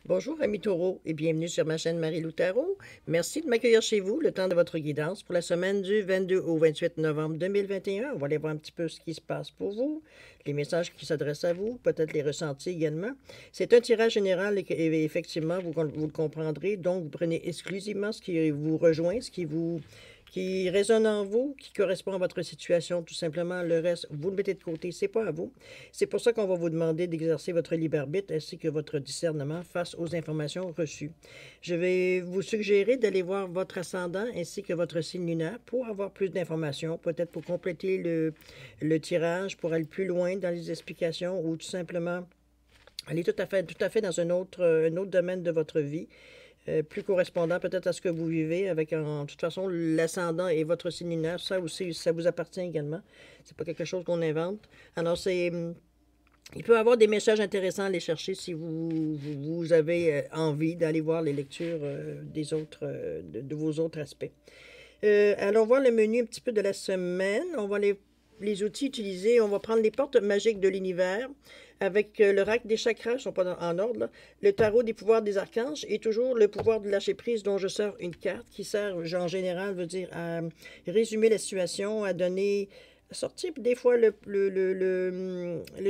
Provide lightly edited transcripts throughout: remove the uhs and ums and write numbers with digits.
Bonjour, amis taureaux, et bienvenue sur ma chaîne Marie-Lou Tarot. Merci de m'accueillir chez vous, le temps de votre guidance pour la semaine du 22 au 28 novembre 2021. On va aller voir un petit peu ce qui se passe pour vous, les messages qui s'adressent à vous, peut-être les ressentis également. C'est un tirage général et effectivement, vous le comprendrez. Donc, vous prenez exclusivement ce qui vous rejoint, qui résonne en vous, qui correspond à votre situation, tout simplement. Le reste, vous le mettez de côté, c'est pas à vous. C'est pour ça qu'on va vous demander d'exercer votre libre arbitre ainsi que votre discernement face aux informations reçues. Je vais vous suggérer d'aller voir votre ascendant ainsi que votre signe lunaire pour avoir plus d'informations, peut-être pour compléter le tirage, pour aller plus loin dans les explications ou tout simplement aller tout à fait dans un autre domaine de votre vie. Plus correspondant peut-être à ce que vous vivez avec, en toute façon, l'ascendant et votre signe lunaire. Ça aussi, ça vous appartient également. C'est pas quelque chose qu'on invente. Alors, il peut y avoir des messages intéressants à aller chercher si vous avez envie d'aller voir les lectures des autres, de vos autres aspects. Allons voir le menu un petit peu de la semaine. On va les outils utilisés. On va prendre les portes magiques de l'univers avec l'oracle des chakras, ils ne sont pas en ordre, là. Le tarot des pouvoirs des archanges et toujours le pouvoir de lâcher prise dont je sors une carte qui sert en général, veut dire, à résumer la situation, à donner, à sortir des fois le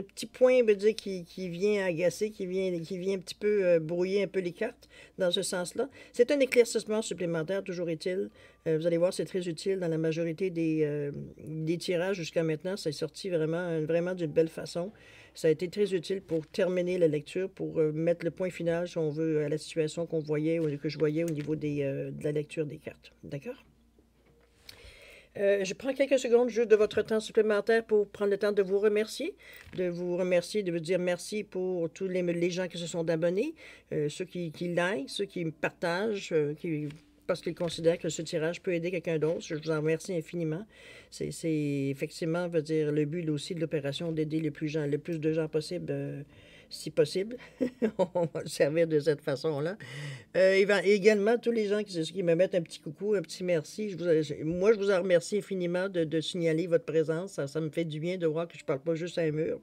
petit point, veut dire, qui vient agacer, qui vient un petit peu brouiller un peu les cartes dans ce sens-là. C'est un éclaircissement supplémentaire, toujours est-il. Vous allez voir, c'est très utile dans la majorité des tirages jusqu'à maintenant. Ça est sorti vraiment d'une belle façon. Ça a été très utile pour terminer la lecture, pour mettre le point final, si on veut, à la situation qu'on voyait ou que je voyais au niveau de la lecture des cartes. D'accord? Je prends quelques secondes juste de votre temps supplémentaire pour prendre le temps de vous remercier, de vous dire merci pour tous les gens qui se sont abonnés, ceux qui like, ceux qui me partagent, parce qu'ils considèrent que ce tirage peut aider quelqu'un d'autre. Je vous en remercie infiniment. C'est effectivement, veut dire, le but aussi de l'opération d'aider le plus de gens possible, si possible. On va le servir de cette façon-là. Également, tous les gens qui me mettent un petit coucou, un petit merci. Moi, je vous en remercie infiniment de signaler votre présence. Ça me fait du bien de voir que je ne parle pas juste à un mur.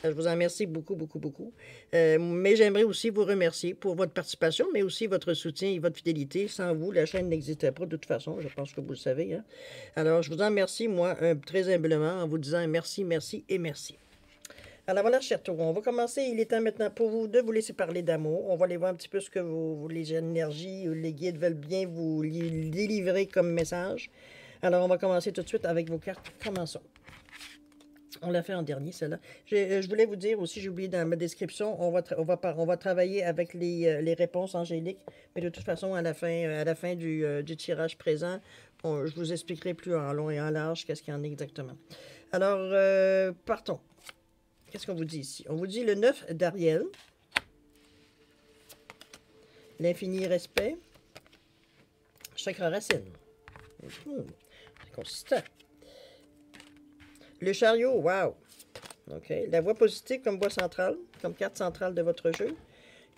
Je vous en remercie beaucoup, beaucoup, beaucoup. Mais j'aimerais aussi vous remercier pour votre participation, mais aussi votre soutien et votre fidélité. Sans vous, la chaîne n'existerait pas de toute façon. Je pense que vous le savez, hein? Alors, je vous en remercie, moi, très humblement, en vous disant merci, merci et merci. Alors voilà, chers taureaux, on va commencer. Il est temps maintenant pour vous de vous laisser parler d'amour. On va aller voir un petit peu ce que les énergies, les guides veulent bien vous délivrer comme message. Alors, on va commencer tout de suite avec vos cartes. Commençons. On l'a fait en dernier, celle-là. Je voulais vous dire aussi, j'ai oublié dans ma description, on va travailler avec les réponses angéliques, mais de toute façon, à la fin du tirage présent, je vous expliquerai plus en long et en large qu'est-ce qu'il y en a exactement. Alors, partons. Qu'est-ce qu'on vous dit ici? On vous dit le 9 d'Ariel, l'infini respect, chakra racine. C'est consistant. Le chariot, wow! OK. La voie positive comme voie centrale, comme carte centrale de votre jeu.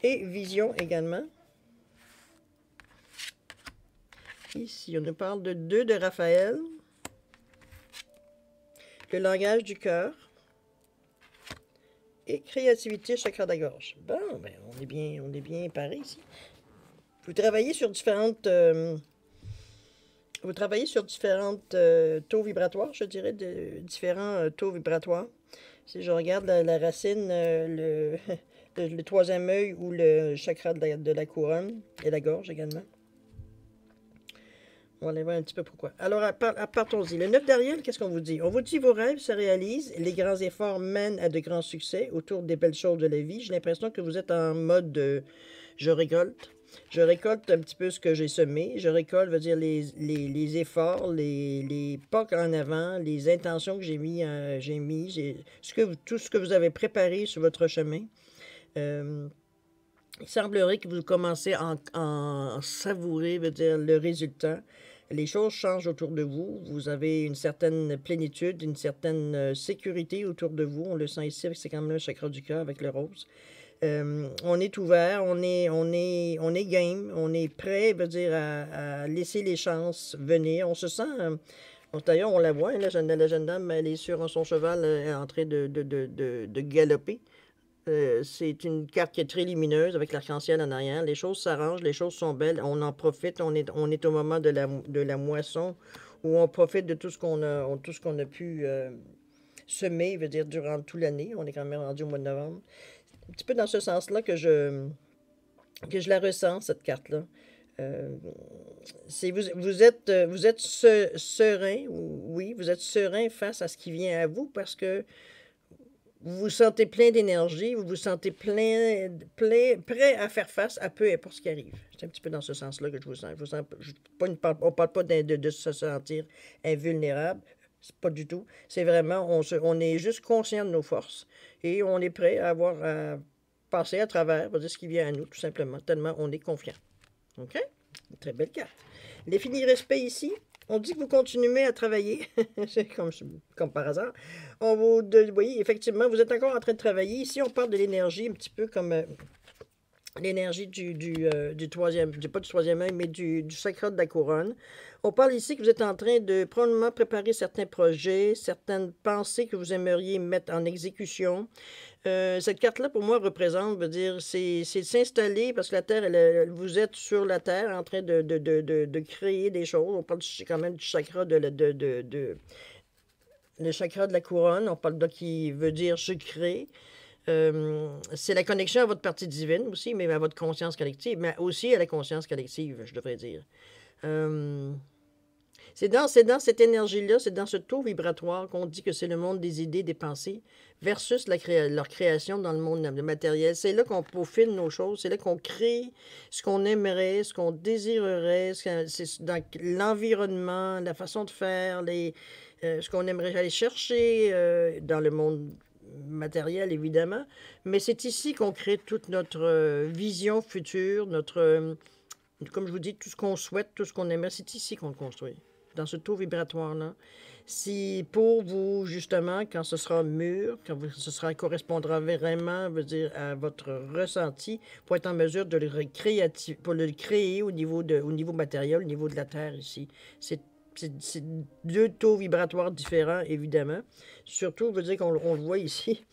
Et vision également. Ici, on nous parle de 2 de Raphaël. Le langage du cœur. Et créativité, chakra de la gorge. Bon, ben, on est bien paré ici. Vous travaillez sur différentes... taux vibratoires, je dirais, différents taux vibratoires. Si je regarde la racine, le troisième œil ou le chakra de la couronne et la gorge également. On va aller voir un petit peu pourquoi. Alors, partons-y. Le 9 d'Ariel, qu'est-ce qu'on vous dit? On vous dit vos rêves se réalisent, les grands efforts mènent à de grands succès autour des belles choses de la vie. J'ai l'impression que vous êtes en mode je récolte. Je récolte un petit peu ce que j'ai semé. Je récolte, veut dire, les efforts, les pas en avant, les intentions que j'ai mis, tout ce que vous avez préparé sur votre chemin. Il semblerait que vous commencez à en savourer, veut dire, le résultat. Les choses changent autour de vous. Vous avez une certaine plénitude, une certaine sécurité autour de vous. On le sent ici, c'est quand même le chakra du cœur avec le rose. On est ouvert, on est game, on est prêt, veut dire, à laisser les chances venir. On se sent... D'ailleurs, on la voit, la jeune dame, elle est sur son cheval en train de galoper. C'est une carte qui est très lumineuse avec l'arc-en-ciel en arrière. Les choses s'arrangent, les choses sont belles, on en profite, on est au moment de la moisson où on profite de tout ce qu'on a pu semer, veut dire, durant toute l'année. On est quand même rendu au mois de novembre. Un petit peu dans ce sens-là que je la ressens, cette carte-là. Euh, vous êtes serein, oui, vous êtes serein face à ce qui vient à vous parce que vous vous sentez plein d'énergie, vous vous sentez prêt à faire face à peu importe ce qui arrive. C'est un petit peu dans ce sens-là que je vous sens. On ne parle pas de se sentir invulnérable, c'est pas du tout. C'est vraiment, on est juste conscient de nos forces et on est prêt à passer à travers, ce qui vient à nous, tout simplement, tellement on est confiant. OK? Une très belle carte. L'infini respect ici, on dit que vous continuez à travailler, c'est comme par hasard. Vous voyez, effectivement, vous êtes encore en train de travailler. Ici, on parle de l'énergie, un petit peu comme l'énergie du troisième, pas du troisième œil, mais du chakra de la couronne. On parle ici que vous êtes en train de probablement préparer certains projets, certaines pensées que vous aimeriez mettre en exécution. Cette carte-là, pour moi, représente, veut dire, c'est s'installer, parce que la Terre, vous êtes sur la Terre en train de créer des choses. On parle quand même du chakra le chakra de la couronne. On parle de qui veut dire se créer. C'est la connexion à votre partie divine aussi, mais à votre conscience collective, mais aussi à la conscience collective, je devrais dire. Euh, c'est dans cette énergie-là, c'est dans ce taux vibratoire qu'on dit que c'est le monde des idées, des pensées, versus leur création dans le monde matériel. C'est là qu'on peaufine nos choses, c'est là qu'on crée ce qu'on aimerait, ce qu'on désirerait, c'est dans l'environnement, la façon de faire, ce qu'on aimerait aller chercher dans le monde matériel, évidemment. Mais c'est ici qu'on crée toute notre vision future, comme je vous dis, tout ce qu'on souhaite, tout ce qu'on aimerait, c'est ici qu'on le construit dans ce taux vibratoire-là. Si pour vous, justement, quand ce sera mûr, correspondra vraiment, veut dire, à votre ressenti, pour être en mesure de pour le créer au niveau matériel, au niveau de la Terre ici. C'est deux taux vibratoires différents, évidemment. Surtout, veut dire qu'on le voit ici.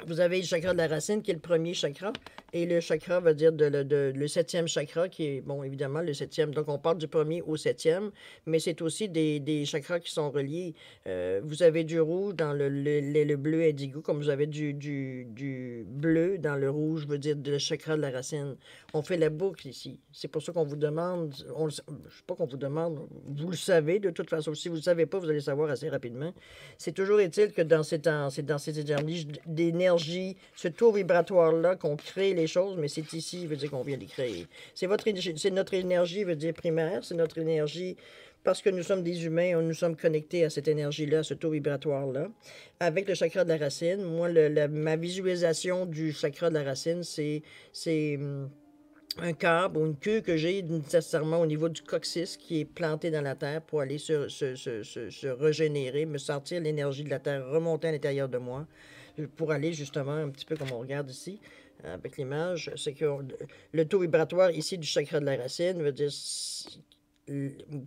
Vous avez le chakra de la racine qui est le premier chakra et le chakra va dire le septième chakra qui est, bon, évidemment, le septième. Donc, on parle du premier au septième, mais c'est aussi des chakras qui sont reliés. Vous avez du rouge dans le bleu indigo, comme vous avez du bleu dans le rouge, veut dire le chakra de la racine. On fait la boucle ici. C'est pour ça qu'on vous demande, je ne sais pas qu'on vous demande, vous le savez de toute façon. Si vous ne le savez pas, vous allez savoir assez rapidement. C'est toujours est-il que c'est dans cette énergie, ce taux vibratoire-là qu'on crée les choses, mais c'est ici, veut dire qu'on vient les créer. C'est notre énergie, veut dire primaire, c'est notre énergie parce que nous sommes des humains, nous sommes connectés à cette énergie-là, à ce taux vibratoire-là. Avec le chakra de la racine, moi, ma visualisation du chakra de la racine, c'est un câble ou une queue que j'ai nécessairement au niveau du coccyx qui est planté dans la terre pour aller se régénérer, me sentir l'énergie de la terre remonter à l'intérieur de moi pour aller justement un petit peu comme on regarde ici avec l'image, c'est que le taux vibratoire ici du chakra de la racine veut dire,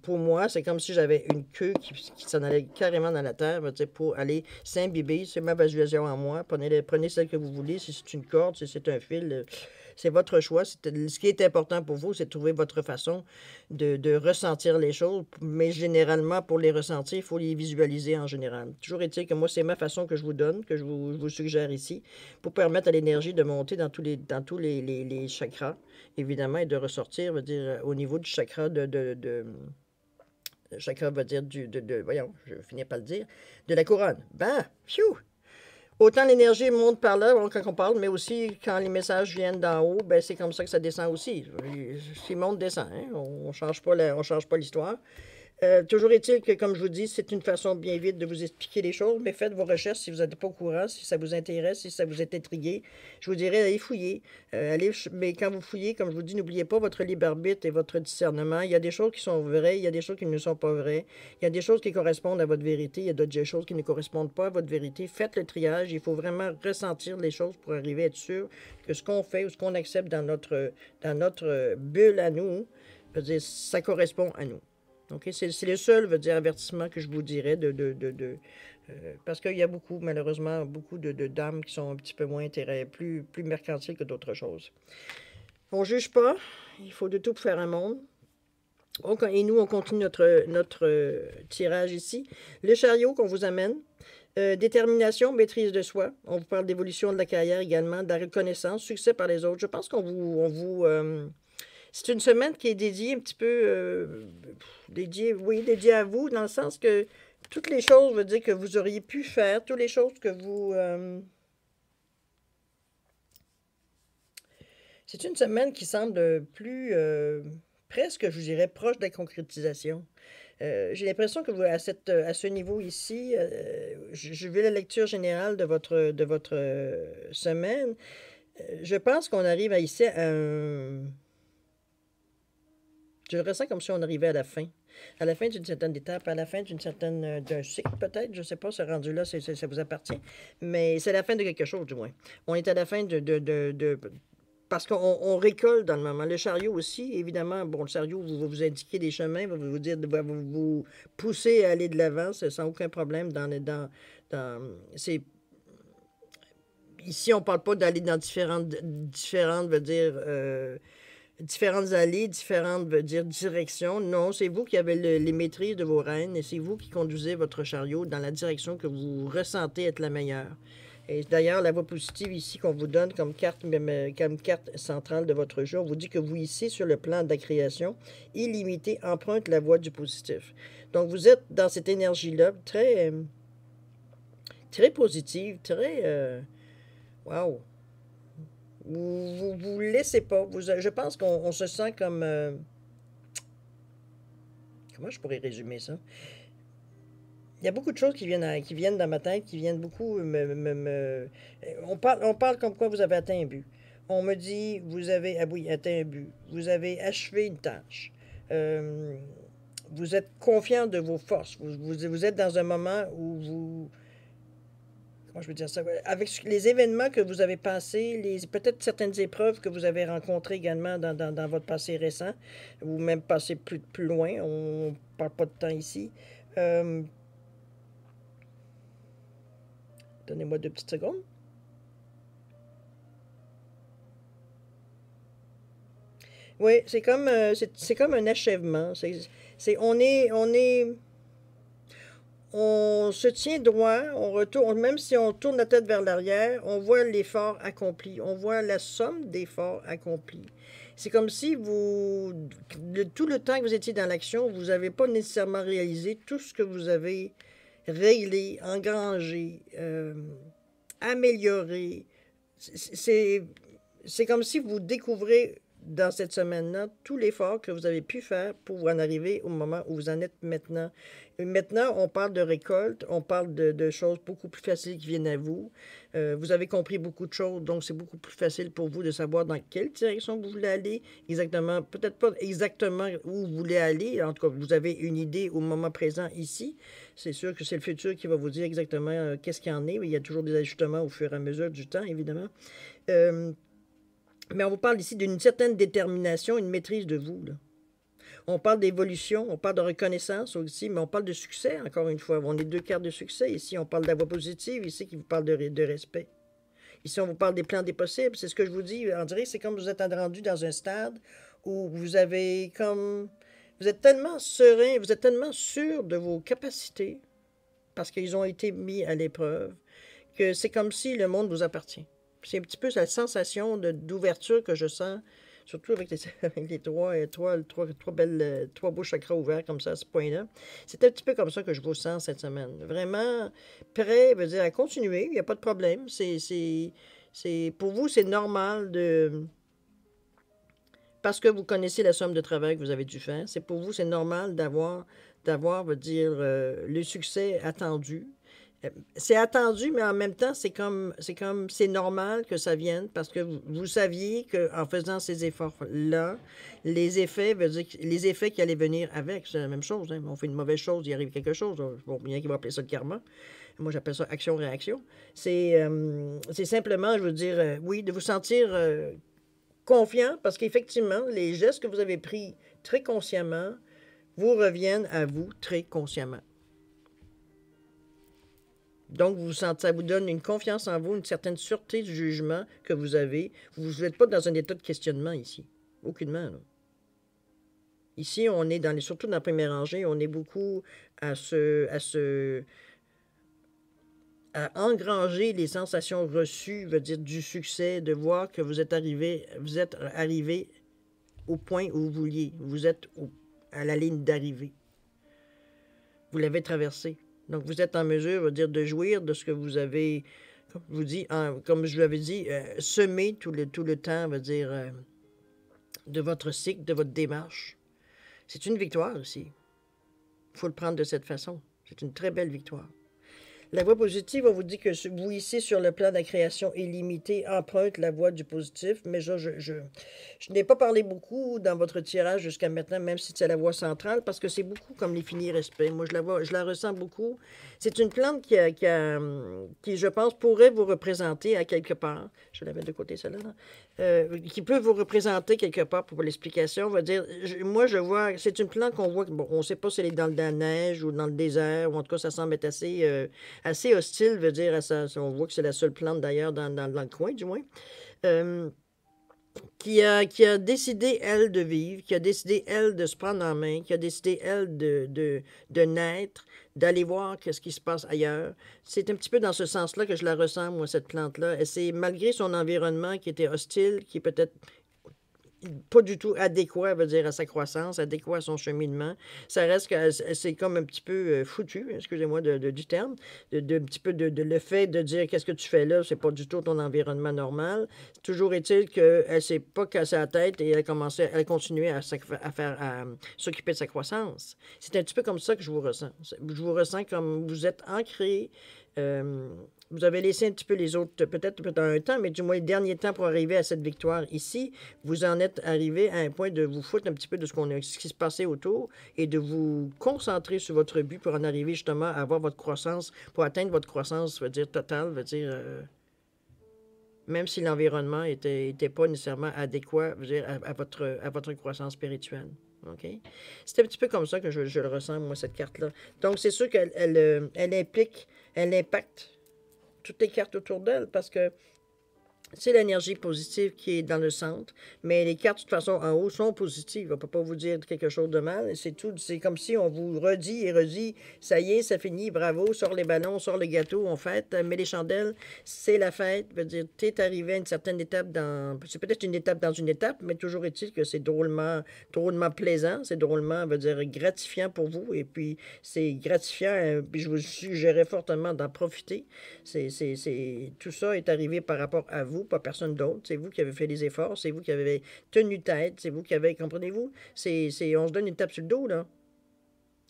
pour moi, c'est comme si j'avais une queue qui s'en allait carrément dans la terre, veut dire, pour aller s'imbiber, c'est ma visualisation en moi, prenez celle que vous voulez, si c'est une corde, si c'est un fil, c'est votre choix. Ce qui est important pour vous, c'est de trouver votre façon de ressentir les choses. Mais généralement, pour les ressentir, il faut les visualiser en général. Toujours est-il que moi, c'est ma façon que je vous donne, que je vous suggère ici, pour permettre à l'énergie de monter dans tous les chakras, évidemment, et de ressortir, veut dire, au niveau du chakra le chakra veut dire voyons, je finis par le dire, de la couronne. Ben, pfiou! Autant l'énergie monte par là quand on parle, mais aussi quand les messages viennent d'en haut, ben c'est comme ça que ça descend aussi. S'il monte, descend. Hein? On change pas l'histoire. Toujours est-il que, comme je vous dis, c'est une façon bien vite de vous expliquer les choses, mais faites vos recherches si vous n'êtes pas au courant, si ça vous intéresse, si ça vous est intrigué. Je vous dirais, allez fouiller. Mais quand vous fouillez, comme je vous dis, n'oubliez pas votre libre arbitre et votre discernement. Il y a des choses qui sont vraies, il y a des choses qui ne sont pas vraies. Il y a des choses qui correspondent à votre vérité, il y a d'autres choses qui ne correspondent pas à votre vérité. Faites le triage. Il faut vraiment ressentir les choses pour arriver à être sûr que ce qu'on fait ou ce qu'on accepte dans notre bulle à nous, je veux dire, ça correspond à nous. Okay? C'est le seul, veut dire, avertissement que je vous dirais Parce qu'il y a beaucoup, malheureusement, beaucoup de dames qui sont un petit peu moins plus mercantiles que d'autres choses. On ne juge pas, il faut de tout pour faire un monde. Et nous, on continue notre tirage ici. Le chariot qu'on vous amène, détermination, maîtrise de soi. On vous parle d'évolution de la carrière également, de la reconnaissance, succès par les autres. Je pense c'est une semaine qui est dédiée un petit peu, dédiée à vous, dans le sens que toutes les choses, veut dire que vous auriez pu faire, toutes les choses que vous... c'est une semaine qui semble plus, presque, je vous dirais, proche de la concrétisation. J'ai l'impression que vous, à ce niveau ici, je vais la lecture générale de votre semaine. Je pense qu'on arrive ici à un... Je ressens comme si on arrivait à la fin d'une certaine étape, à la fin d'un cycle peut-être, je ne sais pas, ce rendu-là, ça vous appartient, mais c'est la fin de quelque chose du moins. On est à la fin parce qu'on récolte dans le moment. Le chariot aussi, évidemment, bon, le chariot va vous indiquer des chemins, va vous dire, va vous pousser à aller de l'avant, sans aucun problème. Ici, on ne parle pas d'aller dans veut dire, différentes allées, différentes, veut dire, directions. Non, c'est vous qui avez les maîtrises de vos rênes et c'est vous qui conduisez votre chariot dans la direction que vous ressentez être la meilleure. Et d'ailleurs, la voie positive ici qu'on vous donne comme carte centrale de votre jeu, on vous dit que vous, ici, sur le plan de la création, illimité, emprunte la voie du positif. Donc, vous êtes dans cette énergie-là, très, très positive, très... wow! Vous laissez pas. Je pense qu'on se sent comme... comment je pourrais résumer ça? Il y a beaucoup de choses qui viennent dans ma tête, qui viennent beaucoup on parle comme quoi vous avez atteint un but. On me dit, vous avez atteint un but. Vous avez achevé une tâche. Vous êtes confiant de vos forces. Vous êtes dans un moment où vous... Comment je veux dire ça? Avec les événements que vous avez passés, peut-être certaines épreuves que vous avez rencontrées également dans votre passé récent, ou même passé plus loin, on ne parle pas de temps ici. Donnez-moi 2 petites secondes. Oui, c'est comme un achèvement. On se tient droit, on retourne, même si on tourne la tête vers l'arrière, on voit l'effort accompli, on voit la somme d'efforts accomplis. C'est comme si tout le temps que vous étiez dans l'action, vous n'avez pas nécessairement réalisé tout ce que vous avez réglé, engrangé, amélioré. C'est c'est comme si vous découvrez dans cette semaine-là tout l'effort que vous avez pu faire pour en arriver au moment où vous en êtes maintenant. Et maintenant, on parle de récolte, on parle de choses beaucoup plus faciles qui viennent à vous. Vous avez compris beaucoup de choses, donc c'est beaucoup plus facile pour vous de savoir dans quelle direction vous voulez aller, exactement, peut-être pas exactement où vous voulez aller, en tout cas, vous avez une idée au moment présent ici. C'est sûr que c'est le futur qui va vous dire exactement qu'est-ce qu'il y en est. Il y a toujours des ajustements au fur et à mesure du temps, évidemment. Euh, mais on vous parle ici d'une certaine détermination, une maîtrise de vous, là. On parle d'évolution, on parle de reconnaissance aussi, mais on parle de succès, encore une fois. On est 2 cartes de succès. Ici, on parle de la voie positive, ici, qui vous parle de respect. Ici, on vous parle des plans des possibles. C'est ce que je vous dis. On dirait que c'est comme vous êtes rendu dans un stade où vous avez comme... Vous êtes tellement serein, vous êtes tellement sûr de vos capacités, parce qu'ils ont été mis à l'épreuve, que c'est comme si le monde vous appartient. C'est un petit peu la sensation d'ouverture que je sens, surtout avec avec les trois beaux chakras ouverts comme ça à ce point-là. C'est un petit peu comme ça que je vous sens cette semaine. Vraiment prêt, veut dire à continuer, il n'y a pas de problème. Pour vous, c'est normal de... Parce que vous connaissez la somme de travail que vous avez dû faire, c'est pour vous, c'est normal veut dire, le succès attendu. C'est attendu, mais en même temps, c'est normal que ça vienne parce que vous saviez qu'en faisant ces efforts-là, les effets qui allaient venir avec, c'est la même chose. Hein. On fait une mauvaise chose, il arrive quelque chose. Bon, il y en a qui vont appeler ça le karma. Moi, j'appelle ça action-réaction. C'est simplement, je veux dire, oui, de vous sentir confiant parce qu'effectivement, les gestes que vous avez pris très consciemment vous reviennent à vous très consciemment. Donc, vous sentez, ça vous donne une confiance en vous, une certaine sûreté du jugement que vous avez. Vous n'êtes pas dans un état de questionnement ici. Aucunement, là. Ici, on est surtout dans la première rangée, on est beaucoup à engranger les sensations reçues, veut dire du succès, de voir que vous êtes arrivé au point où vous vouliez. Vous êtes à la ligne d'arrivée. Vous l'avez traversé. Donc, vous êtes en mesure, veut dire, de jouir de ce que vous avez, comme je l'avais dit, semé tout le temps, veut dire, de votre cycle, de votre démarche. C'est une victoire aussi. Il faut le prendre de cette façon. C'est une très belle victoire. La voie positive, on vous dit que vous, ici, sur le plan de la création illimitée, emprunte la voie du positif, mais je n'ai pas parlé beaucoup dans votre tirage jusqu'à maintenant, même si c'est la voie centrale, parce que c'est beaucoup comme l'infini respect. Moi, je la ressens beaucoup. C'est une plante qui, je pense, pourrait vous représenter à quelque part. Je l'avais de côté, celle-là. Qui peut vous représenter quelque part pour l'explication. On va dire, moi, je vois, c'est une plante qu'on voit, bon, on ne sait pas si elle est dans la neige ou dans le désert, ou en tout cas, ça semble être assez hostile, veut dire, on voit que c'est la seule plante d'ailleurs dans le coin, du moins, euh, qui a décidé, elle, de vivre, qui a décidé, elle, de se prendre en main, qui a décidé, elle, de naître, d'aller voir ce qui se passe ailleurs. C'est un petit peu dans ce sens-là que je la ressens, moi, cette plante-là. Et c'est malgré son environnement qui était hostile, qui est peut-être pas du tout adéquat, veut dire, à sa croissance, adéquat à son cheminement. Ça reste que c'est comme un petit peu foutu, excusez-moi du terme, un petit peu le fait de dire qu'est-ce que tu fais là, c'est pas du tout ton environnement normal. Toujours est-il qu'elle s'est pas cassée la tête et elle continuait à s'occuper de sa croissance. C'est un petit peu comme ça que je vous ressens. Je vous ressens comme vous êtes ancré. euh, vous avez laissé un petit peu les autres, peut-être un temps, mais du moins le dernier temps pour arriver à cette victoire ici. Vous en êtes arrivé à un point de vous foutre un petit peu de ce qui se passait autour et de vous concentrer sur votre but pour en arriver justement à avoir votre croissance, pour atteindre votre croissance, veut dire totale, veut dire même si l'environnement était pas nécessairement adéquat, veut dire à votre croissance spirituelle. OK? C'est un petit peu comme ça que je le ressens, moi, cette carte-là. Donc, c'est sûr qu'elle elle impacte toutes les cartes autour d'elle parce que c'est l'énergie positive qui est dans le centre, mais les cartes, de toute façon, en haut sont positives. On ne peut pas vous dire quelque chose de mal. C'est tout. C'est comme si on vous redit et redit, ça y est, ça finit, bravo, sort les ballons, sort le gâteau, on fête, met les chandelles, c'est la fête. Veut dire, t'es arrivé à une certaine étape c'est peut-être une étape dans une étape, mais toujours est-il que c'est drôlement plaisant, c'est drôlement, veut dire, gratifiant pour vous, et puis c'est gratifiant, puis je vous suggérerais fortement d'en profiter. Tout ça est arrivé par rapport à vous, pas personne d'autre. C'est vous qui avez fait les efforts, c'est vous qui avez tenu tête, c'est vous qui avez, comprenez-vous? On se donne une tape sur le dos, là.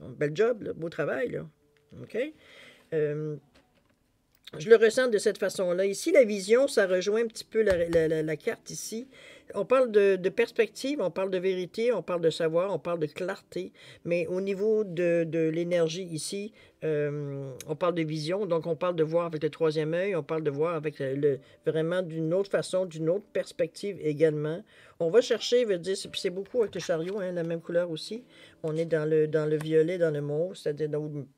Bel job, là, beau travail, là. OK? Euh, je le ressens de cette façon-là. Ici, la vision, ça rejoint un petit peu la carte ici. On parle de perspective, on parle de vérité, on parle de savoir, on parle de clarté, mais au niveau de l'énergie ici, on parle de vision, donc on parle de voir avec le troisième œil, on parle de voir avec vraiment d'une autre façon, d'une autre perspective également. On va chercher, veut dire, c'est beaucoup avec le chariot, hein, la même couleur aussi. On est dans le violet, dans le mauve, c'est-à-dire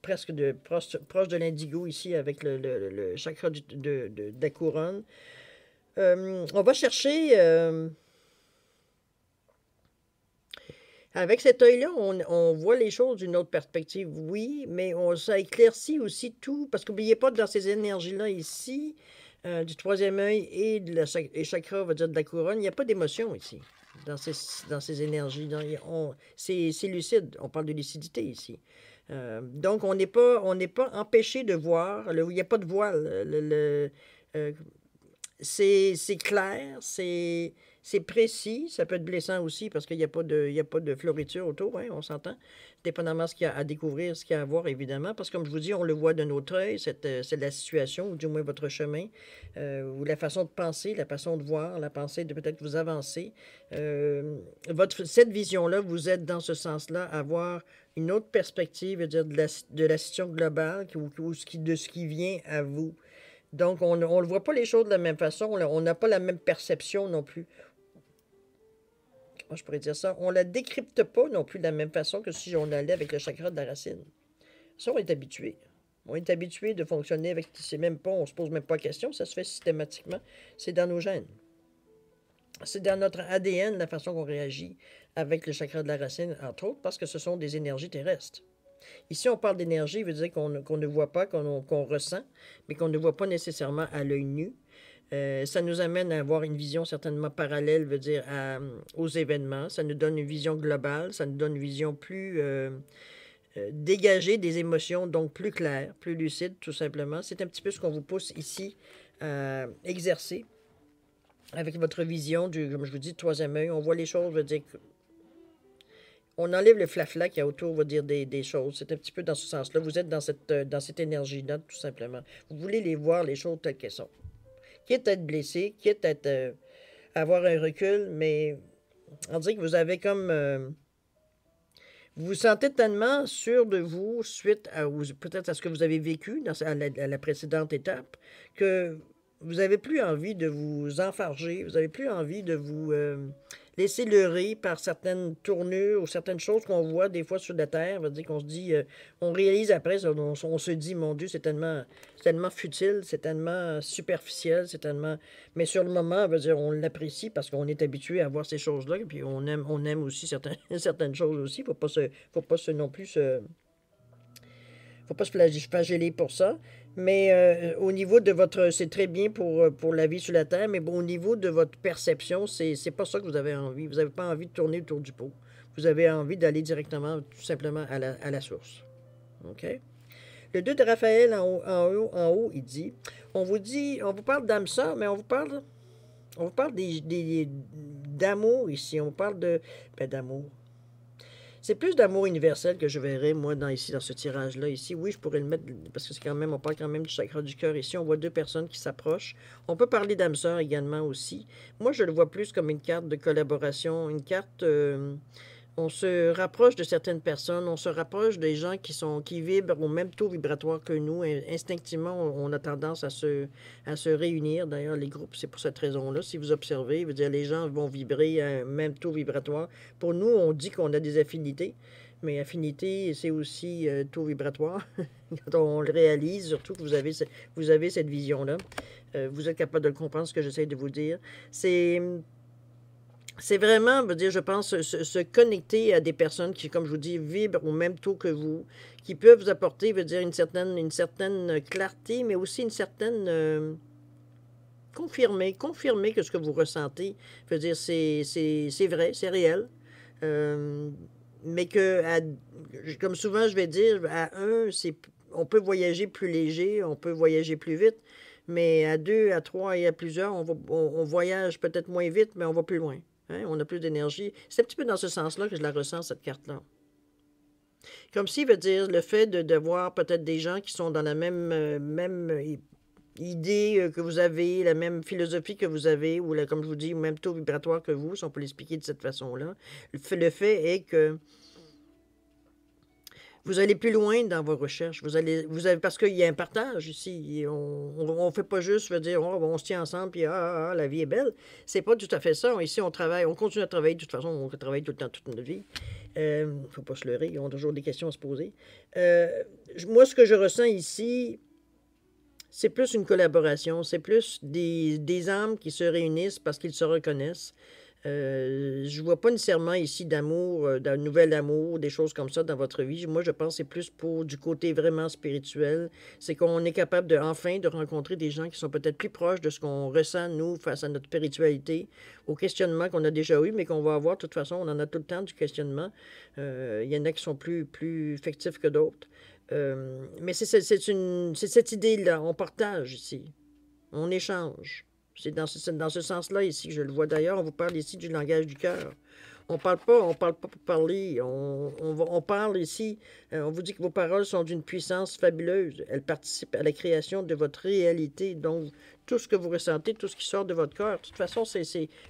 presque proche de l'indigo ici avec le chakra de la couronne. On va chercher, avec cet œil-là, on voit les choses d'une autre perspective, oui, mais ça éclaircit aussi tout, parce qu'oubliez pas, dans ces énergies-là ici, du troisième œil et et chakra, on va dire, de la couronne, il n'y a pas d'émotion ici, dans ces énergies. C'est lucide, on parle de lucidité ici. Donc, on n'est pas empêché de voir, il n'y a pas de voile. Euh, c'est clair, c'est précis, ça peut être blessant aussi parce qu'il n'y a pas de floriture autour, hein, on s'entend, dépendamment de ce qu'il y a à découvrir, ce qu'il y a à voir, évidemment, parce que comme je vous dis, on le voit de notre œil, c'est la situation, ou du moins votre chemin, ou la façon de penser, la façon de voir, la pensée de peut-être vous avancer. Cette vision-là, vous êtes dans ce sens-là, à avoir une autre perspective, dire de la situation globale, de ce qui vient à vous. Donc, on ne voit pas les choses de la même façon, on n'a pas la même perception non plus. Comment je pourrais dire ça? On ne la décrypte pas non plus de la même façon que si on allait avec le chakra de la racine. Ça, on est habitué. On est habitué de fonctionner avec... C'est même pas... On se pose même pas la question, ça se fait systématiquement. C'est dans nos gènes. C'est dans notre ADN la façon qu'on réagit avec le chakra de la racine, entre autres, parce que ce sont des énergies terrestres. Ici, on parle d'énergie, veut dire qu'on ne voit pas, qu'on ressent, mais qu'on ne voit pas nécessairement à l'œil nu. Ça nous amène à avoir une vision certainement parallèle, veut dire, aux événements. Ça nous donne une vision globale, ça nous donne une vision plus dégagée des émotions, donc plus claire, plus lucide, tout simplement. C'est un petit peu ce qu'on vous pousse ici à exercer avec votre vision du, comme je vous dis, troisième œil. On voit les choses, veut dire, on enlève le flafla qu'il y a autour, va dire, des choses. C'est un petit peu dans ce sens-là. Vous êtes dans cette énergie-là, tout simplement. Vous voulez les voir, les choses telles qu'elles sont. Quitte à être blessé, quitte à avoir un recul, mais on dirait que vous avez comme... vous vous sentez tellement sûr de vous suite à peut-être à ce que vous avez vécu à la précédente étape que vous n'avez plus envie de vous enfarger, vous n'avez plus envie de vous laisser leurrer par certaines tournures ou certaines choses qu'on voit des fois sur la Terre. Veut dire qu'on se dit, on réalise après, on se dit, mon Dieu, c'est tellement futile, c'est tellement superficiel, c'est tellement... Mais sur le moment, veut dire, on l'apprécie parce qu'on est habitué à voir ces choses-là, et puis on aime aussi certaines choses aussi. Faut pas non plus faut pas se flageller pour ça. Mais au niveau de votre... C'est très bien pour la vie sur la Terre, mais bon, au niveau de votre perception, c'est pas ça que vous avez envie. Vous n'avez pas envie de tourner autour du pot. Vous avez envie d'aller directement, tout simplement, à la source. OK? Le 2 de Raphaël en haut, il dit, on vous parle d'âme sœur, mais on vous parle d'amour ici. On vous parle d'amour. C'est plus d'amour universel que je verrais, moi, dans ce tirage-là, ici. Oui, je pourrais le mettre, parce que on parle quand même du chakra du cœur ici. On voit deux personnes qui s'approchent. On peut parler d'âme sœur également aussi. Moi, je le vois plus comme une carte de collaboration, une carte... on se rapproche de certaines personnes, on se rapproche des gens qui vibrent au même taux vibratoire que nous. Instinctivement, on a tendance à se réunir. D'ailleurs, les groupes, c'est pour cette raison-là. Si vous observez, veut dire, les gens vont vibrer à un même taux vibratoire. Pour nous, on dit qu'on a des affinités, mais affinité, c'est aussi taux vibratoire. Quand on le réalise, surtout que vous avez cette vision-là, vous êtes capable de le comprendre, ce que j'essaie de vous dire. C'est vraiment, veut dire, je pense, se connecter à des personnes qui, comme je vous dis, vibrent au même taux que vous, qui peuvent vous apporter, veut dire, une certaine clarté, mais aussi une certaine... confirmer que ce que vous ressentez, veut dire, c'est vrai, c'est réel. Mais que, comme souvent je vais dire, on peut voyager plus léger, on peut voyager plus vite, mais à 2, à 3 et à plusieurs, on voyage peut-être moins vite, mais on va plus loin. Hein? On a plus d'énergie. C'est un petit peu dans ce sens-là que je la ressens, cette carte-là. Comme si, veut dire, le fait de voir peut-être des gens qui sont dans la même idée que vous avez, la même philosophie que vous avez, ou comme je vous dis, le même taux vibratoire que vous, si on peut l'expliquer de cette façon-là. Le fait est que vous allez plus loin dans vos recherches. Parce qu'il y a un partage ici. On ne fait pas juste dire on se tient ensemble puis la vie est belle. C'est pas tout à fait ça. Ici, on travaille, on continue à travailler. De toute façon, on travaille tout le temps, toute notre vie. Faut pas se leurrer. Ils ont toujours des questions à se poser. Moi, ce que je ressens ici, c'est plus une collaboration. C'est plus des âmes qui se réunissent parce qu'ils se reconnaissent. Je vois pas nécessairement ici d'amour, d'un nouvel amour, des choses comme ça dans votre vie. Moi, je pense que c'est plus pour du côté vraiment spirituel. C'est qu'on est capable enfin de rencontrer des gens qui sont peut-être plus proches de ce qu'on ressent, nous, face à notre spiritualité, au questionnement qu'on a déjà eu, mais qu'on va avoir. De toute façon, on en a tout le temps du questionnement. Il y en a qui sont plus effectifs que d'autres. Mais c'est cette idée-là. On partage ici. On échange. C'est dans ce sens-là ici, je le vois d'ailleurs. On vous parle ici du langage du cœur. On parle pas pour parler. On parle ici, on vous dit que vos paroles sont d'une puissance fabuleuse. Elles participent à la création de votre réalité. Donc, tout ce que vous ressentez, tout ce qui sort de votre cœur, de toute façon,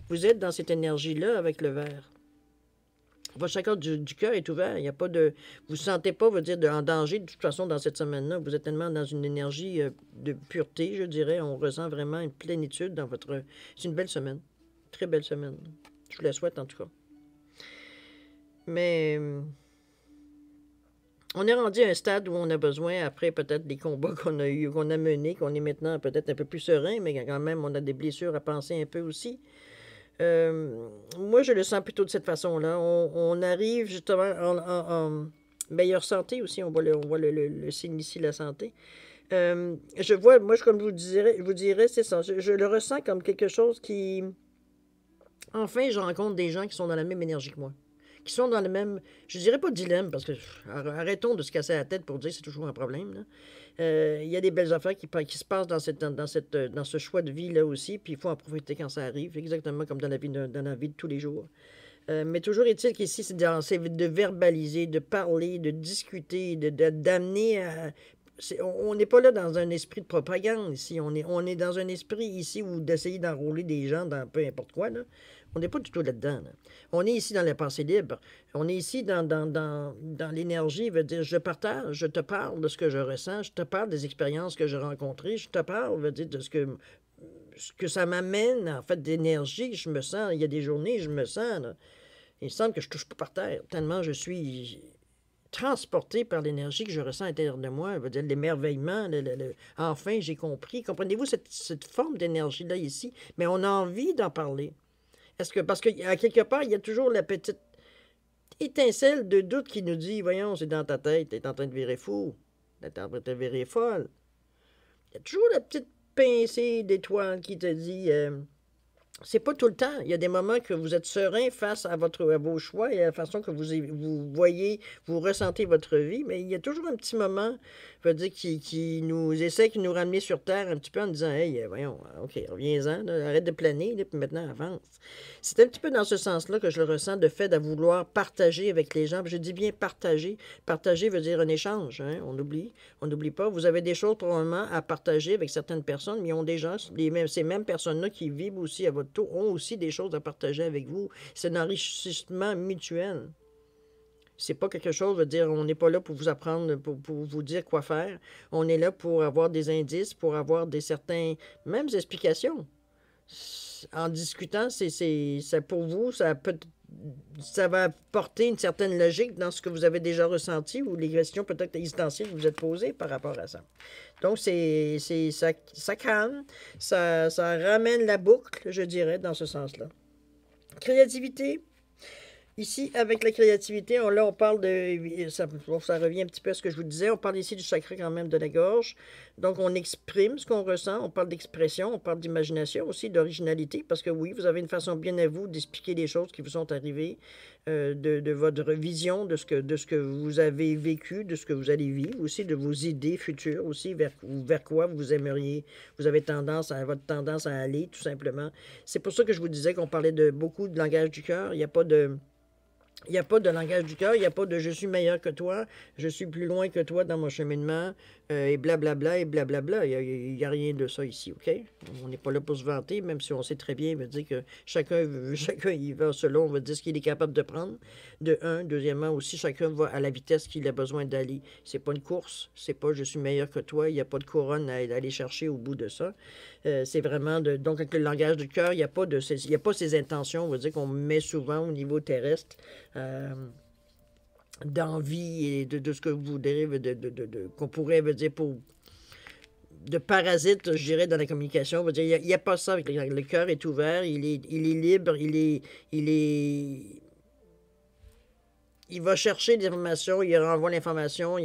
vous êtes dans cette énergie-là avec le verre. Votre chakra du cœur est ouvert. Il y a pas de... Vous ne vous sentez pas, veut dire, en danger de toute façon dans cette semaine-là. Vous êtes tellement dans une énergie de pureté, je dirais. On ressent vraiment une plénitude dans votre... C'est une belle semaine. Très belle semaine. Je vous la souhaite, en tout cas. Mais... On est rendu à un stade où on a besoin, après peut-être des combats qu'on a eu, qu'on a menés, qu'on est maintenant peut-être un peu plus serein, mais quand même, on a des blessures à penser un peu aussi. Moi, je le sens plutôt de cette façon-là. On arrive justement en meilleure santé aussi. On voit le signe ici, la santé. Je vois, moi, comme je vous dirais, c'est ça. Je le ressens comme quelque chose qui... Enfin, je rencontre des gens qui sont dans la même énergie que moi. Qui sont dans le même... Je dirais pas dilemme, parce que arrêtons de se casser la tête pour dire que c'est toujours un problème, là. Il y a des belles affaires qui se passent dans ce choix de vie-là aussi, puis il faut en profiter quand ça arrive, exactement comme dans la vie de tous les jours. Mais toujours est-il qu'ici, c'est de verbaliser, de parler, de discuter, d'amener à... On n'est pas là dans un esprit de propagande ici. On est dans un esprit ici où d'essayer d'enrôler des gens dans peu importe quoi, là. On n'est pas du tout là-dedans, là. On est ici dans la pensée libre. On est ici dans l'énergie. Veut dire, je partage, je te parle de ce que je ressens, je te parle des expériences que j'ai rencontrées, je te parle, veut dire, de ce que ça m'amène, en fait, d'énergie que je me sens. Il y a des journées, je me sens, là. Il me semble que je touche pas par terre, tellement je suis transporté par l'énergie que je ressens à l'intérieur de moi, je veux dire l'émerveillement, enfin j'ai compris. Comprenez-vous cette forme d'énergie-là ici? Mais on a envie d'en parler. Est-ce que, parce qu'à quelque part, il y a toujours la petite étincelle de doute qui nous dit, voyons, c'est dans ta tête, t'es en train de virer fou, t'es en train de virer folle. Il y a toujours la petite pincée d'étoile qui te dit, c'est pas tout le temps. Il y a des moments que vous êtes serein face à vos choix et à la façon que vous voyez, vous ressentez votre vie, mais il y a toujours un petit moment, je veux dire, qui nous essaie de nous ramener sur Terre un petit peu en disant, hey, voyons, OK, reviens-en, là, arrête de planer, là, puis maintenant avance. C'est un petit peu dans ce sens-là que je le ressens, de fait de vouloir partager avec les gens. Je dis bien partager. Partager veut dire un échange, hein, on n'oublie pas. Vous avez des choses probablement à partager avec certaines personnes, mais ils ont des gens, ces mêmes personnes-là qui vivent aussi à votre tour, ont aussi des choses à partager avec vous. C'est un enrichissement mutuel. C'est pas quelque chose de dire, on n'est pas là pour vous apprendre, pour vous dire quoi faire. On est là pour avoir des indices, pour avoir des certains, mêmes explications. En discutant, ça pour vous, ça va apporter une certaine logique dans ce que vous avez déjà ressenti ou les questions peut-être existentielles que vous êtes posées par rapport à ça. Donc, ça calme, ça ramène la boucle, je dirais, dans ce sens-là. Créativité. Ici, avec la créativité, on parle de... Ça revient un petit peu à ce que je vous disais. On parle ici du chakra quand même de la gorge. Donc, on exprime ce qu'on ressent. On parle d'expression, on parle d'imagination aussi, d'originalité. Parce que oui, vous avez une façon bien à vous d'expliquer les choses qui vous sont arrivées, de votre vision, de ce que vous avez vécu, de ce que vous allez vivre, aussi de vos idées futures, aussi vers quoi vous aimeriez, vous avez votre tendance à aller, tout simplement. C'est pour ça que je vous disais qu'on parlait de beaucoup de langage du cœur. Il n'y a pas de langage du cœur, il n'y a pas de je suis meilleur que toi, je suis plus loin que toi dans mon cheminement, et blablabla, et blablabla. Il n'y a rien de ça ici, OK? On n'est pas là pour se vanter, même si on sait très bien, veut dire que chacun y va selon, on va dire ce qu'il est capable de prendre, de un. Deuxièmement, aussi, chacun va à la vitesse qu'il a besoin d'aller. C'est pas une course, c'est pas je suis meilleur que toi, il n'y a pas de couronne à aller chercher au bout de ça. C'est vraiment donc avec le langage du cœur, il n'y a pas ces intentions, on va dire qu'on met souvent au niveau terrestre, d'envie et de ce que vous dérive qu'on pourrait veut dire pour de parasites, je dirais, dans la communication. Veut dire, il n'y a pas ça avec le cœur est ouvert, il est libre, il va chercher l'information, il renvoie l'information,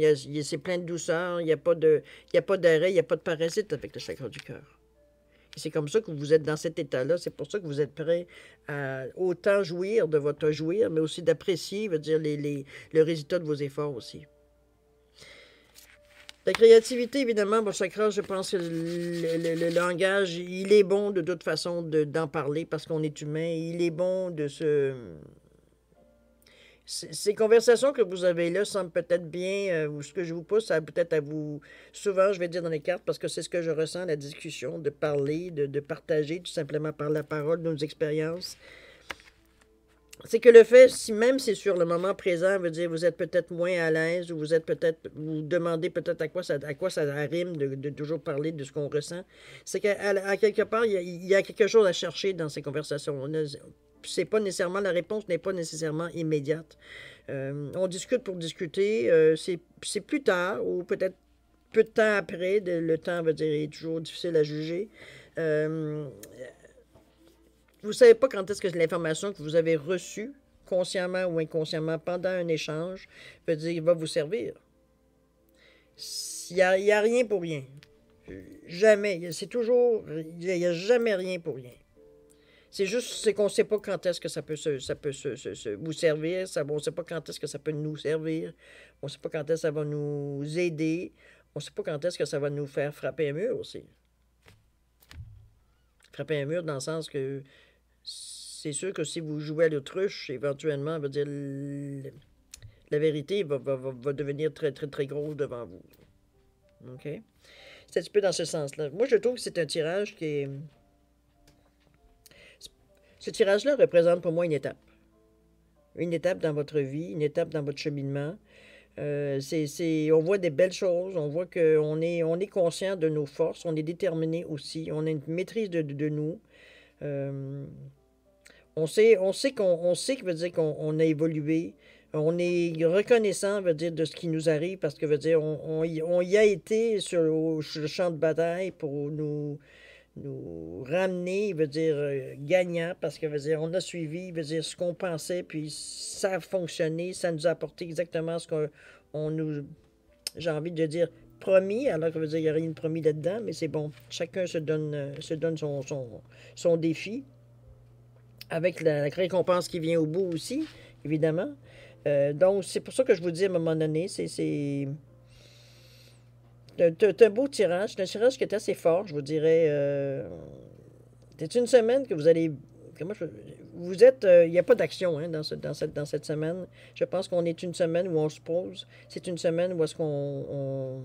c'est plein de douceur, il n'y a pas d'arrêt, il n'y a pas de parasite avec le chakra du cœur. C'est comme ça que vous êtes dans cet état-là. C'est pour ça que vous êtes prêt à autant jouir de votre jouir, mais aussi d'apprécier, veut dire, le résultat de vos efforts aussi. La créativité, évidemment, mon chakra, je pense que le langage, il est bon de toute façon d'en parler parce qu'on est humain. Il est bon de se... Ces conversations que vous avez là semblent peut-être bien, ou ce que je vous pousse à peut-être à vous, souvent je vais dire dans les cartes, parce que c'est ce que je ressens, la discussion, de parler, de partager tout simplement par la parole nos expériences. C'est que le fait, si même c'est sur le moment présent, veut dire vous êtes peut-être moins à l'aise, ou vous demandez peut-être à quoi ça rime de toujours parler de ce qu'on ressent, c'est qu'à quelque part, il y a quelque chose à chercher dans ces conversations. c'est pas nécessairement, la réponse n'est pas nécessairement immédiate. On discute pour discuter, c'est plus tard, ou peut-être peu de temps après, le temps, veut dire, est toujours difficile à juger. Euh, vous ne savez pas quand est-ce que l'information que vous avez reçue, consciemment ou inconsciemment, pendant un échange, veut dire, il va vous servir. Il y a rien pour rien. Jamais. C'est toujours. Il n'y a jamais rien pour rien. C'est qu'on ne sait pas quand est-ce que ça peut, vous servir. On ne sait pas quand est-ce que ça peut nous servir. On ne sait pas quand est-ce que ça va nous aider. On ne sait pas quand est-ce que ça va nous faire frapper un mur aussi. Frapper un mur dans le sens que c'est sûr que si vous jouez à l'autruche, éventuellement, veut dire, la vérité va devenir très, très, très grosse devant vous. OK? C'est un petit peu dans ce sens-là. Moi, je trouve que c'est un tirage qui est... Ce tirage-là représente pour moi une étape. Une étape dans votre vie, une étape dans votre cheminement. On voit des belles choses, on voit qu'on est conscient de nos forces, on est déterminé aussi, on a une maîtrise de nous. On sait que veut dire qu'on a évolué. On est reconnaissant, veut dire, de ce qui nous arrive parce que, veut dire, on y a été sur le champ de bataille pour nous ramener, veut dire, gagnant parce que, veut dire, on a suivi, veut dire, ce qu'on pensait, puis ça a fonctionné, ça nous a apporté exactement ce qu'on nous, j'ai envie de dire, promis, alors que, veut dire, il n'y a rien de promis là-dedans, mais c'est bon, chacun se donne son défi, avec la récompense qui vient au bout aussi, évidemment. Donc, c'est pour ça que je vous dis à un moment donné, c'est un beau tirage. C'est un tirage qui est assez fort, je vous dirais. C'est une semaine que vous allez... Vous êtes... Il n'y a pas d'action hein, dans cette semaine. Je pense qu'on est une semaine où on se pose. C'est une semaine où est-ce on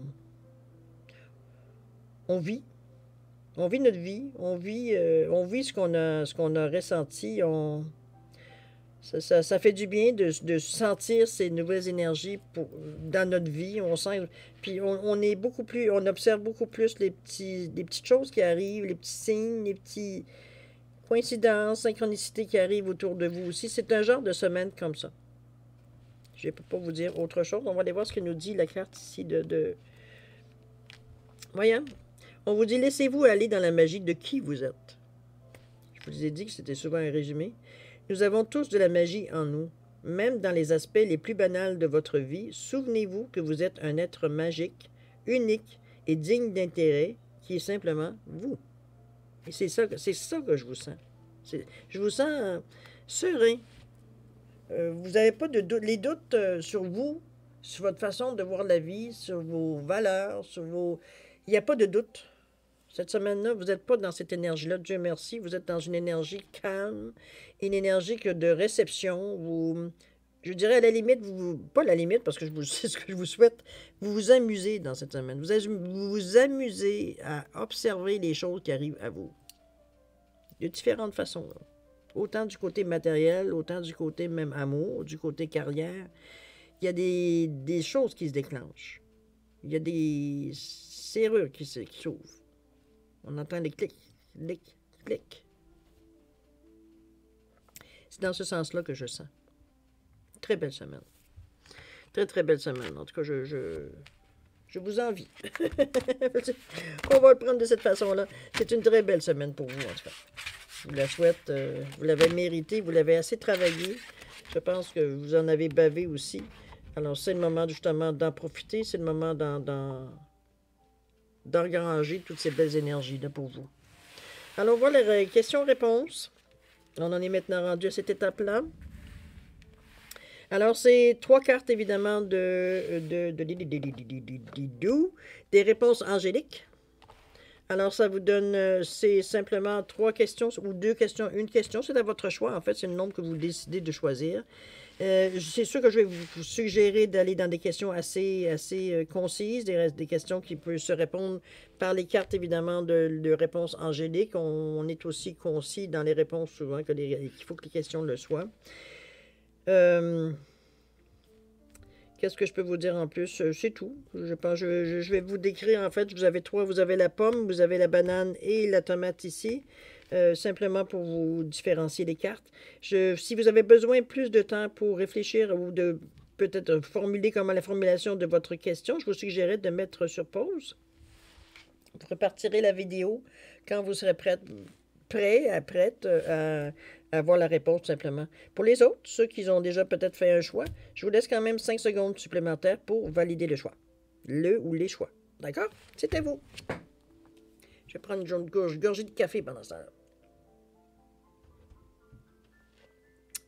vit. On vit notre vie. On vit ce qu'on a ressenti. Ça fait du bien de sentir ces nouvelles énergies dans notre vie. On sent, puis on est beaucoup plus, on observe beaucoup plus les petites choses qui arrivent, les petits signes, les petites coïncidences, synchronicités qui arrivent autour de vous aussi. C'est un genre de semaine comme ça. Je ne peux pas vous dire autre chose. On va aller voir ce que nous dit la carte ici Voyons. On vous dit, laissez-vous aller dans la magie de qui vous êtes. Je vous ai dit que c'était souvent un résumé. Nous avons tous de la magie en nous, même dans les aspects les plus banals de votre vie. Souvenez-vous que vous êtes un être magique, unique et digne d'intérêt, qui est simplement vous. Et c'est ça que je vous sens. Je vous sens serein. Vous n'avez pas de doute. Les doutes sur vous, sur votre façon de voir la vie, sur vos valeurs, il n'y a pas de doute. Cette semaine-là, vous n'êtes pas dans cette énergie-là, Dieu merci. Vous êtes dans une énergie calme, une énergie de réception. Je dirais à la limite, pas la limite parce que c'est ce que je vous souhaite, vous vous amusez dans cette semaine. Vous vous amusez à observer les choses qui arrivent à vous. De différentes façons. Là. Autant du côté matériel, autant du côté même amour, du côté carrière. Il y a des choses qui se déclenchent. Il y a des serrures qui s'ouvrent. On entend les clics, clics, clics. C'est dans ce sens-là que je sens. Très belle semaine. Très, très belle semaine. En tout cas, je vous envie. On va le prendre de cette façon-là. C'est une très belle semaine pour vous, en tout cas. Je vous la souhaite. Vous l'avez mérité. Vous l'avez assez travaillé. Je pense que vous en avez bavé aussi. Alors, c'est le moment, justement, d'en profiter. C'est le moment d'engranger toutes ces belles énergies-là pour vous. Alors, voilà les questions-réponses. On en est maintenant rendu à cette étape-là. Alors, c'est 3 cartes, évidemment, des réponses angéliques. Alors, ça vous donne, c'est simplement 3 questions ou 2 questions, une question. C'est à votre choix, en fait. C'est le nombre que vous décidez de choisir. C'est sûr que je vais vous suggérer d'aller dans des questions assez concises, des questions qui peuvent se répondre par les cartes, évidemment, de réponses angéliques. On est aussi concis dans les réponses souvent qu'il faut que les questions le soient. Qu'est-ce que je peux vous dire en plus? C'est tout. Je vais vous décrire, en fait, vous avez la pomme, vous avez la banane et la tomate ici. simplement pour vous différencier les cartes. Si vous avez besoin plus de temps pour réfléchir ou de peut-être formuler comment la formulation de votre question, je vous suggérerais de mettre sur pause. Vous repartirez la vidéo quand vous serez prête à voir la réponse, tout simplement. Pour les autres, ceux qui ont déjà peut-être fait un choix, je vous laisse quand même 5 secondes supplémentaires pour valider le choix. Le ou les choix. D'accord? C'est à vous. Je vais prendre une gorgée de café pendant ce temps-là.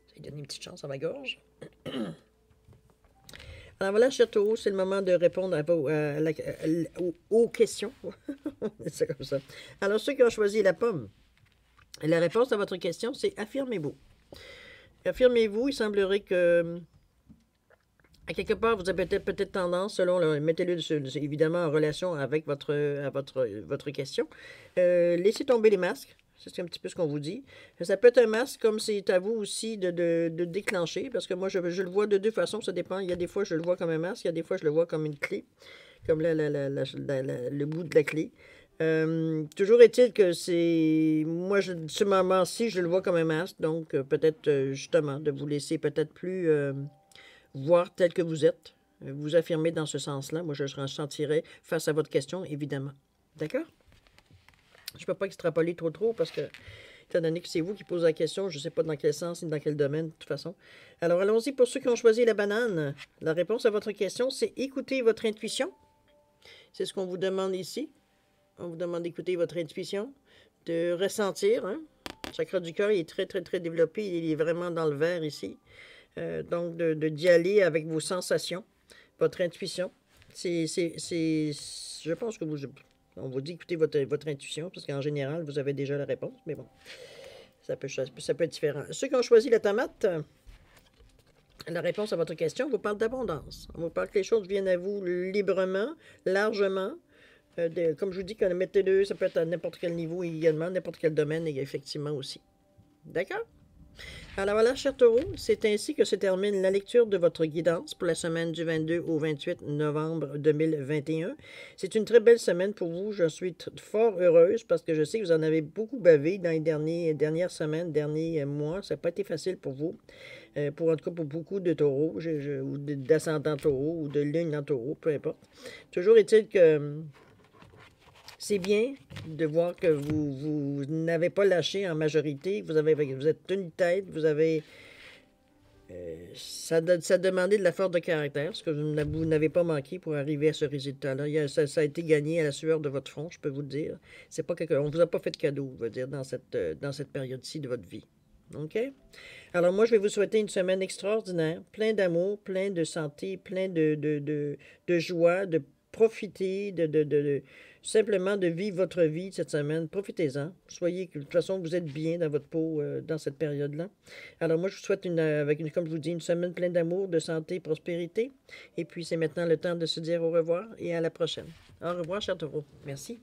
Ça va donner une petite chance à ma gorge. Alors voilà, cher Taureau, c'est le moment de répondre aux questions. C'est comme ça. Alors, ceux qui ont choisi la pomme, la réponse à votre question, c'est affirmez-vous. Affirmez-vous, il semblerait que, à quelque part, vous avez peut-être tendance, mettez-le évidemment en relation avec votre question. Laissez tomber les masques. C'est un petit peu ce qu'on vous dit. Ça peut être un masque comme c'est à vous aussi de déclencher, parce que moi, je le vois de deux façons, ça dépend. Il y a des fois, je le vois comme un masque, il y a des fois, je le vois comme une clé, comme le bout de la clé. Toujours est-il que moi, ce moment-ci, je le vois comme un masque, donc peut-être justement de vous laisser peut-être plus voir tel que vous êtes, vous affirmer dans ce sens-là. Moi, je ressentirais face à votre question, évidemment. D'accord? Je ne peux pas extrapoler trop parce que, étant donné que c'est vous qui posez la question, je ne sais pas dans quel sens ni dans quel domaine, de toute façon. Alors, allons-y pour ceux qui ont choisi la banane. La réponse à votre question, c'est écouter votre intuition. C'est ce qu'on vous demande ici. On vous demande d'écouter votre intuition, de ressentir. Hein? Le chakra du cœur, il est très développé. Il est vraiment dans le vert ici. Donc, d'y aller avec vos sensations, votre intuition. Je pense que on vous dit écoutez votre intuition, parce qu'en général, vous avez déjà la réponse, mais bon, ça peut être différent. Ceux qui ont choisi la tomate, la réponse à votre question vous parle d'abondance. On vous parle que les choses viennent à vous librement, largement. Comme je vous dis, mettez-le, ça peut être à n'importe quel niveau également, n'importe quel domaine, et effectivement aussi. D'accord? Alors voilà, chers taureaux, c'est ainsi que se termine la lecture de votre guidance pour la semaine du 22 au 28 novembre 2021. C'est une très belle semaine pour vous. Je suis fort heureuse parce que je sais que vous en avez beaucoup bavé dans les dernières semaines, derniers mois. Ça n'a pas été facile pour vous. En tout cas, pour beaucoup de taureaux, ou d'ascendants taureaux, ou de lune en taureau, peu importe. Toujours est-il que c'est bien de voir que vous n'avez pas lâché en majorité. Vous êtes tenu tête, vous avez... ça a demandé de la force de caractère, ce que vous n'avez pas manqué pour arriver à ce résultat-là. Ça a été gagné à la sueur de votre front, je peux vous le dire. On ne vous a pas fait de cadeau, je veux dire, dans cette période-ci de votre vie. OK? Alors moi, je vais vous souhaiter une semaine extraordinaire, plein d'amour, plein de santé, plein de joie, de profiter, simplement de vivre votre vie cette semaine. Profitez-en. Soyez, de toute façon, vous êtes bien dans votre peau dans cette période-là. Alors moi, je vous souhaite, comme je vous dis, une semaine pleine d'amour, de santé, prospérité. Et puis, c'est maintenant le temps de se dire au revoir et à la prochaine. Au revoir, chers taureaux. Merci.